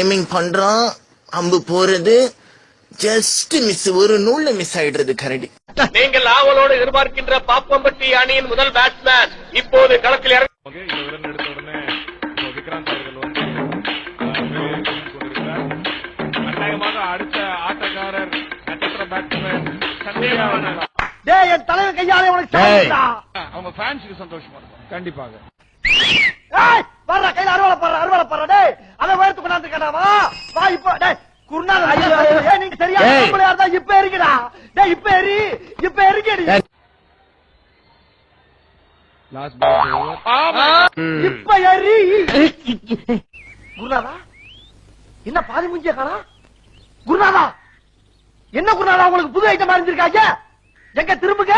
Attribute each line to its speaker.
Speaker 1: Aiming பண்றான், அம்பு போறது ஜஸ்ட் மிஸ், ஒரு நூல்ல மிஸ் ஆயிடுறது கரடி.
Speaker 2: நீங்கள் ஆவலோடு எதிர்பார்க்கின்ற பாப்பம்பட்டி அணியின் முதல் பேட்ஸ்மேன் இப்போது களத்தில் இறங்க.
Speaker 3: எடுத்த உடனே விக்ராந்த் அவர்கள் கட்டாயமாக அடுத்த ஆட்டக்காரர் நட்சத்திர பேட்ஸ்மேன்
Speaker 4: என் தலைவர் கையாலே
Speaker 3: அவங்க ஃபேன்ஸுக்கு சந்தோஷமா இருக்கும். கண்டிப்பாக
Speaker 4: வர்ற கையில அறுவலை படுற டேய், அதை வேர்த்து கொண்டாந்து கேட்டாவா வா இப்போ டேய் குருநாதன் நீங்க சரியா இருந்தா இப்ப எரிக்கடா டேய், இப்ப எரிக்கடி
Speaker 3: லாஸ்ட் பால்
Speaker 4: இப்ப எரி. குருநாதா என்ன பாதி முஞ்சிய காணா? குருநாதா என்ன குருநாதா உங்களுக்கு புது ஐட்டம் அறிஞ்சிருக்காங்க, எங்க திரும்புங்க.